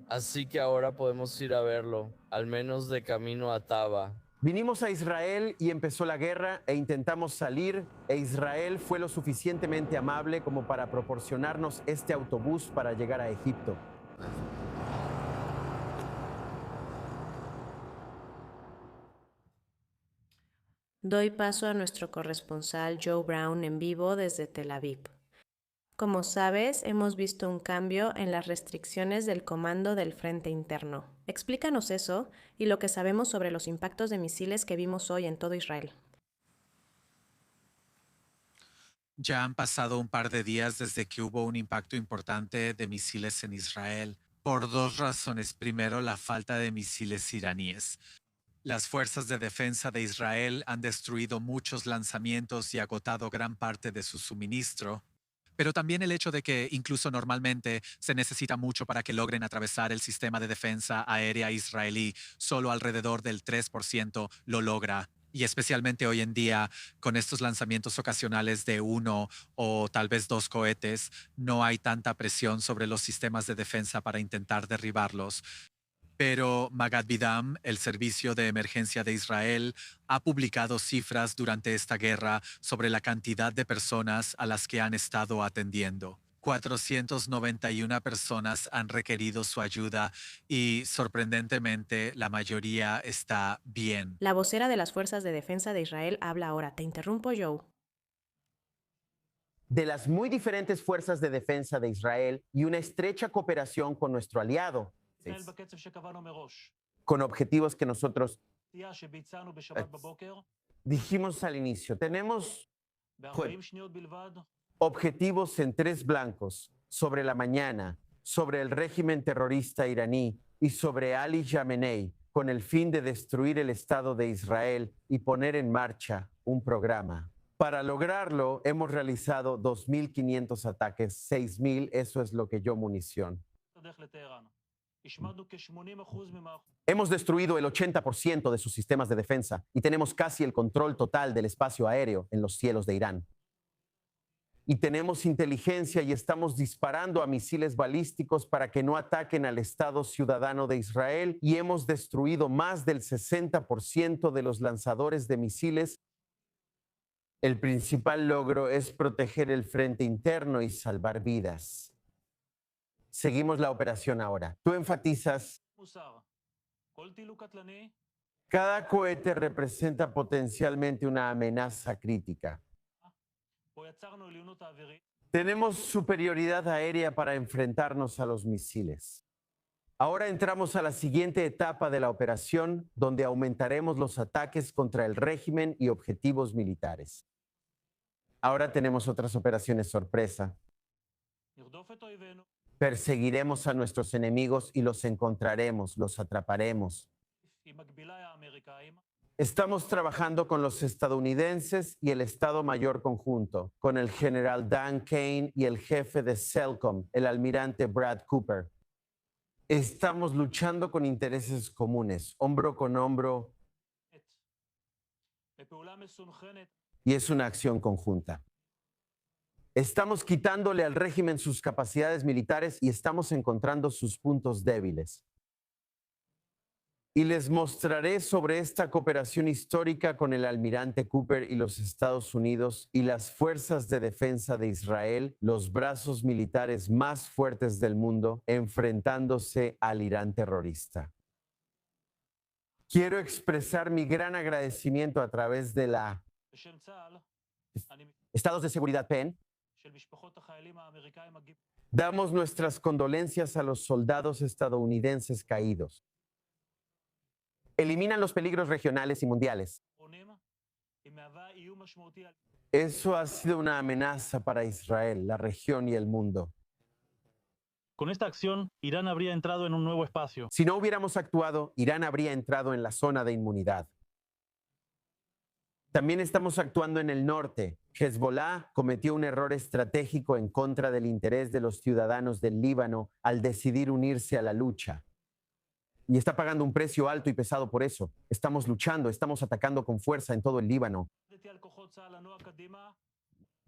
R: así que ahora podemos ir a verlo, al menos de camino a Taba.
C: Vinimos a Israel y empezó la guerra e intentamos salir, e Israel fue lo suficientemente amable como para proporcionarnos este autobús para llegar a Egipto.
A: Doy paso a nuestro corresponsal Joe Brown en vivo desde Tel Aviv. Como sabes, hemos visto un cambio en las restricciones del Comando del Frente Interno. Explícanos eso y lo que sabemos sobre los impactos de misiles que vimos hoy en todo Israel.
S: Ya han pasado un par de días desde que hubo un impacto importante de misiles en Israel, por 2 razones. Primero, la falta de misiles iraníes. Las fuerzas de defensa de Israel han destruido muchos lanzamientos y agotado gran parte de su suministro, pero también el hecho de que incluso normalmente se necesita mucho para que logren atravesar el sistema de defensa aérea israelí, solo alrededor del 3% lo logra. Y especialmente hoy en día, con estos lanzamientos ocasionales de 1 o tal vez 2 cohetes, no hay tanta presión sobre los sistemas de defensa para intentar derribarlos. Pero Magad Bidam, el Servicio de Emergencia de Israel, ha publicado cifras durante esta guerra sobre la cantidad de personas a las que han estado atendiendo. 491 personas han requerido su ayuda y, sorprendentemente, la mayoría está bien.
A: La vocera de las Fuerzas de Defensa de Israel habla ahora. Te interrumpo, Joe.
C: De las muy diferentes fuerzas de defensa de Israel y una estrecha cooperación con nuestro aliado, con objetivos que nosotros dijimos al inicio. Tenemos objetivos en 3 blancos: sobre la mañana, sobre el régimen terrorista iraní y sobre Ali Khamenei, con el fin de destruir el Estado de Israel y poner en marcha un programa. Para lograrlo, hemos realizado 2.500 ataques, 6.000, eso es lo que yo munición. Hemos destruido el 80% de sus sistemas de defensa y tenemos casi el control total del espacio aéreo en los cielos de Irán. Y tenemos inteligencia y estamos disparando a misiles balísticos para que no ataquen al Estado ciudadano de Israel, y hemos destruido más del 60% de los lanzadores de misiles. El principal logro es proteger el frente interno y salvar vidas. Seguimos la operación ahora. Tú enfatizas: cada cohete representa potencialmente una amenaza crítica. Tenemos superioridad aérea para enfrentarnos a los misiles. Ahora entramos a la siguiente etapa de la operación, donde aumentaremos los ataques contra el régimen y objetivos militares. Ahora tenemos otras operaciones sorpresa. Perseguiremos a nuestros enemigos y los encontraremos, los atraparemos. Estamos trabajando con los estadounidenses y el Estado Mayor Conjunto, con el general Dan Kane y el jefe de CELCOM, el almirante Brad Cooper. Estamos luchando con intereses comunes, hombro con hombro, y es una acción conjunta. Estamos quitándole al régimen sus capacidades militares y estamos encontrando sus puntos débiles. Y les mostraré sobre esta cooperación histórica con el almirante Cooper y los Estados Unidos y las fuerzas de defensa de Israel, los brazos militares más fuertes del mundo, enfrentándose al Irán terrorista. Quiero expresar mi gran agradecimiento a través de la Estados de Seguridad PEN. Damos nuestras condolencias a los soldados estadounidenses caídos. Eliminan los peligros regionales y mundiales. Eso ha sido una amenaza para Israel, la región y el mundo.
T: Con esta acción, Irán habría entrado en un nuevo espacio.
C: Si no hubiéramos actuado, Irán habría entrado en la zona de inmunidad. También estamos actuando en el norte. Hezbollah cometió un error estratégico en contra del interés de los ciudadanos del Líbano al decidir unirse a la lucha. Y está pagando un precio alto y pesado por eso. Estamos luchando, estamos atacando con fuerza en todo el Líbano.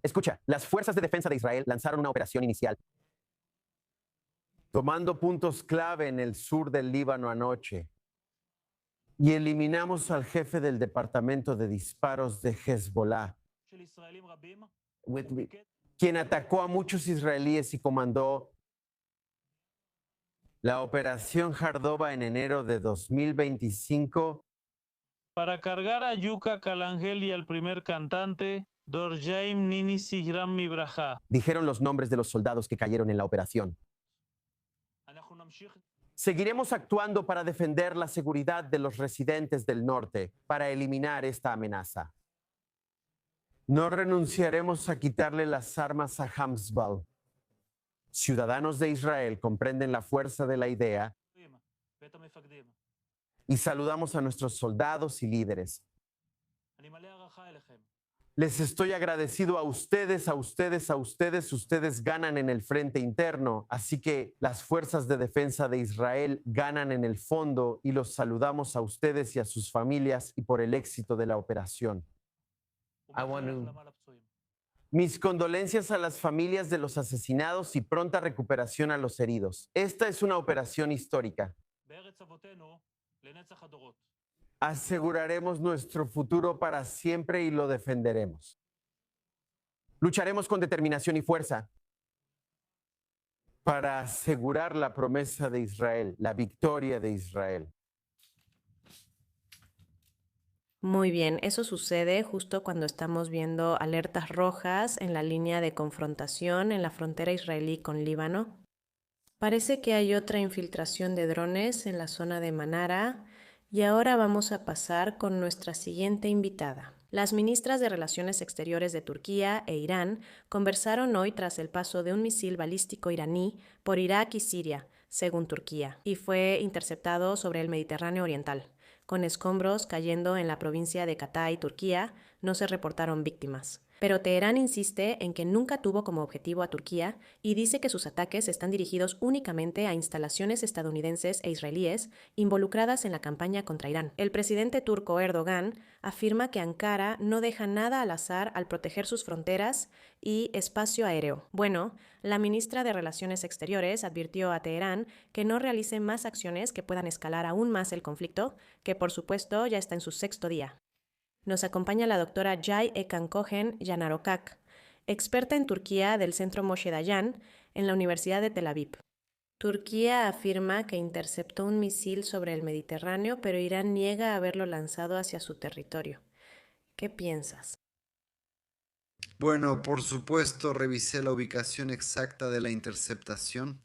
C: Escucha, las fuerzas de defensa de Israel lanzaron una operación inicial, tomando puntos clave en el sur del Líbano anoche. Y eliminamos al jefe del departamento de disparos de Hezbollah, quien atacó a muchos israelíes y comandó la operación Jardova en enero de 2025.
T: Para cargar a Yuka Kalangel y al primer cantante, Dorjaim Nini Sigram Mibraja.
C: Dijeron los nombres de los soldados que cayeron en la operación. Seguiremos actuando para defender la seguridad de los residentes del norte, para eliminar esta amenaza. No renunciaremos a quitarle las armas a Hamzbal. Ciudadanos de Israel comprenden la fuerza de la idea y saludamos a nuestros soldados y líderes. Les estoy agradecido a ustedes, a ustedes, a ustedes. Ustedes ganan en el frente interno, así que las fuerzas de defensa de Israel ganan en el fondo y los saludamos a ustedes y a sus familias y por el éxito de la operación. Mis condolencias a las familias de los asesinados y pronta recuperación a los heridos. Esta es una operación histórica. Aseguraremos nuestro futuro para siempre y lo defenderemos. Lucharemos con determinación y fuerza para asegurar la promesa de Israel, la victoria de Israel.
A: Muy bien, eso sucede justo cuando estamos viendo alertas rojas en la línea de confrontación en la frontera israelí con Líbano. Parece que hay otra infiltración de drones en la zona de Manara y ahora vamos a pasar con nuestra siguiente invitada. Las ministras de Relaciones Exteriores de Turquía e Irán conversaron hoy tras el paso de un misil balístico iraní por Irak y Siria, según Turquía, y fue interceptado sobre el Mediterráneo Oriental. Con escombros cayendo en la provincia de Hatay, Turquía, no se reportaron víctimas. Pero Teherán insiste en que nunca tuvo como objetivo a Turquía y dice que sus ataques están dirigidos únicamente a instalaciones estadounidenses e israelíes involucradas en la campaña contra Irán. El presidente turco Erdogan afirma que Ankara no deja nada al azar al proteger sus fronteras y espacio aéreo. Bueno, la ministra de Relaciones Exteriores advirtió a Teherán que no realice más acciones que puedan escalar aún más el conflicto, que por supuesto ya está en su 6º día. Nos acompaña la doctora Jay Ekan Cohen Yanarokak, experta en Turquía del Centro Moshe Dayan en la Universidad de Tel Aviv. Turquía afirma que interceptó un misil sobre el Mediterráneo, pero Irán niega haberlo lanzado hacia su territorio. ¿Qué piensas?
U: Bueno, por supuesto, revisé la ubicación exacta de la interceptación.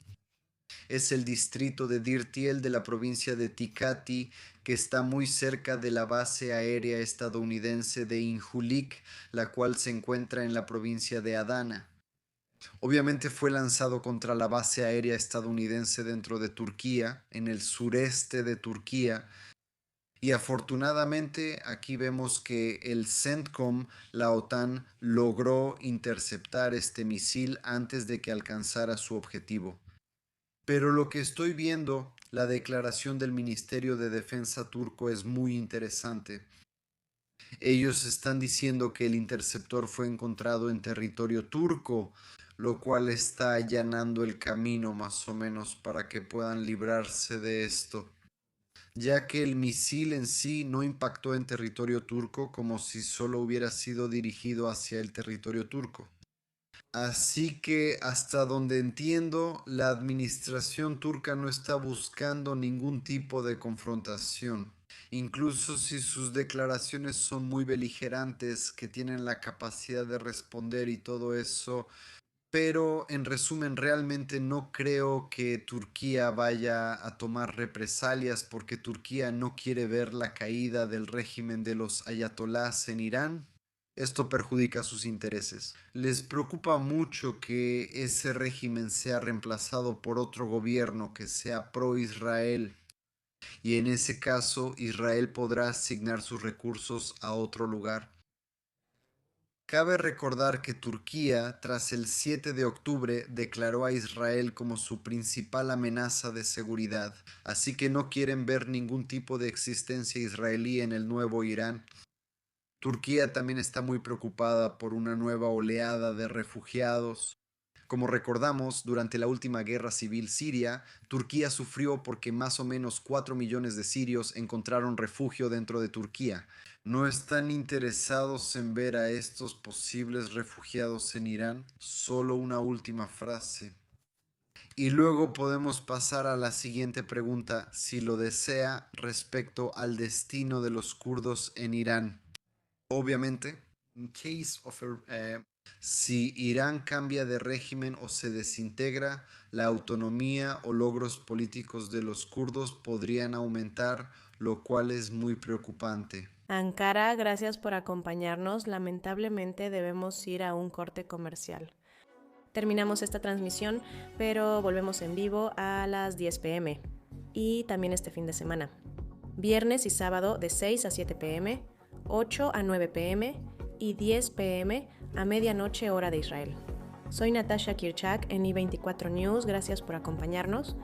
U: Es el distrito de Dirtiel de la provincia de Tikati, que está muy cerca de la base aérea estadounidense de Injulik, la cual se encuentra en la provincia de Adana. Obviamente fue lanzado contra la base aérea estadounidense dentro de Turquía, en el sureste de Turquía, y afortunadamente aquí vemos que el CENTCOM, la OTAN, logró interceptar este misil antes de que alcanzara su objetivo. Pero lo que estoy viendo, la declaración del Ministerio de Defensa turco es muy interesante. Ellos están diciendo que el interceptor fue encontrado en territorio turco, lo cual está allanando el camino más o menos para que puedan librarse de esto, ya que el misil en sí no impactó en territorio turco como si solo hubiera sido dirigido hacia el territorio turco. Así que hasta donde entiendo, la administración turca no está buscando ningún tipo de confrontación. Incluso si sus declaraciones son muy beligerantes, que tienen la capacidad de responder y todo eso, pero en resumen realmente no creo que Turquía vaya a tomar represalias porque Turquía no quiere ver la caída del régimen de los ayatolás en Irán. Esto perjudica sus intereses. Les preocupa mucho que ese régimen sea reemplazado por otro gobierno que sea pro-Israel. Y en ese caso, Israel podrá asignar sus recursos a otro lugar. Cabe recordar que Turquía, tras el 7 de octubre, declaró a Israel como su principal amenaza de seguridad, así que no quieren ver ningún tipo de existencia israelí en el nuevo Irán. Turquía también está muy preocupada por una nueva oleada de refugiados. Como recordamos, durante la última guerra civil siria, Turquía sufrió porque más o menos 4 millones de sirios encontraron refugio dentro de Turquía. ¿No están interesados en ver a estos posibles refugiados en Irán? Solo una última frase. Y luego podemos pasar a la siguiente pregunta, si lo desea, respecto al destino de los kurdos en Irán. Obviamente, si Irán cambia de régimen o se desintegra, la autonomía o logros políticos de los kurdos podrían aumentar, lo cual es muy preocupante.
A: Ankara, gracias por acompañarnos. Lamentablemente debemos ir a un corte comercial. Terminamos esta transmisión, pero volvemos en vivo a las 10 p.m. y también este fin de semana. Viernes y sábado de 6 a 7 p.m., 8 a 9 p.m. y 10 p.m. a medianoche hora de Israel. Soy Natasha Kirchak en i24 News, gracias por acompañarnos.